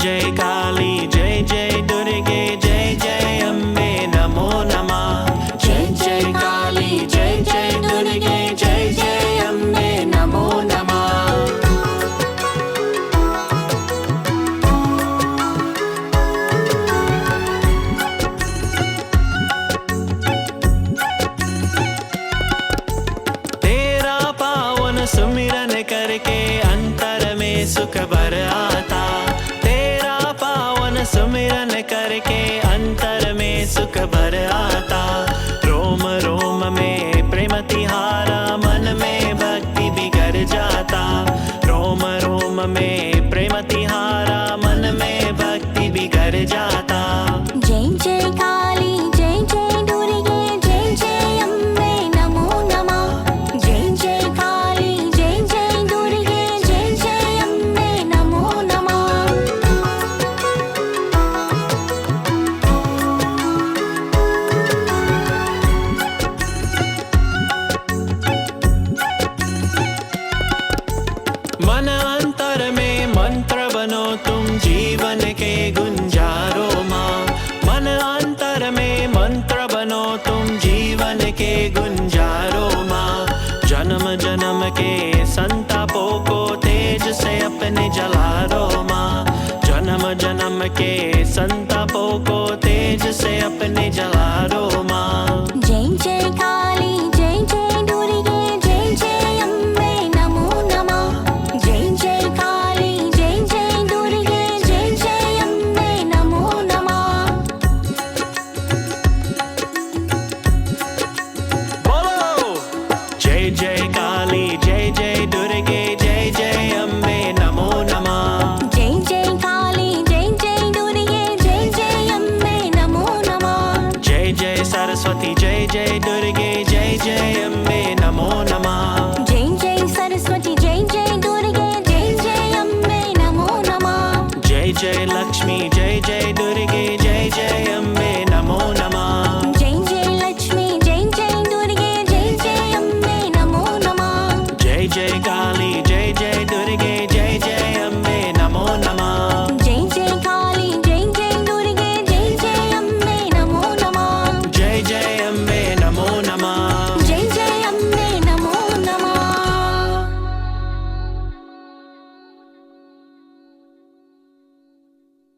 जय काली जय जय दुर्गे जय जय अम्बे नमो नमः। जय जय काली जय जय दुर्गे जय जय अम्बे नमो नमः। तेरा पावन सुमिरन करके अंतर में सुख भर आता। तेरा पावन सुमिरन करके अंतर में सुख भर आता। रोम रोम में प्रेम तिहारा मन में भक्ति बिगड़ जाता। रोम रोम में प्रेम तिहारा मन में भक्ति बिगड़ जाता। जय जय काली जय जय दुर्गे जय जय अम्बे नमो नमः। जय जय काली जय जय दुर्गे जय जय अम्बे नमो नमः। मन अंतर में मंत्र बनो तुम जीवन के गुंजारो माँ। मन अंतर में मंत्र बनो तुम जीवन के गुंजारो माँ। जन्म जन्म के संतापों को तेज से अपने जला दो माँ। जन्म जन्म के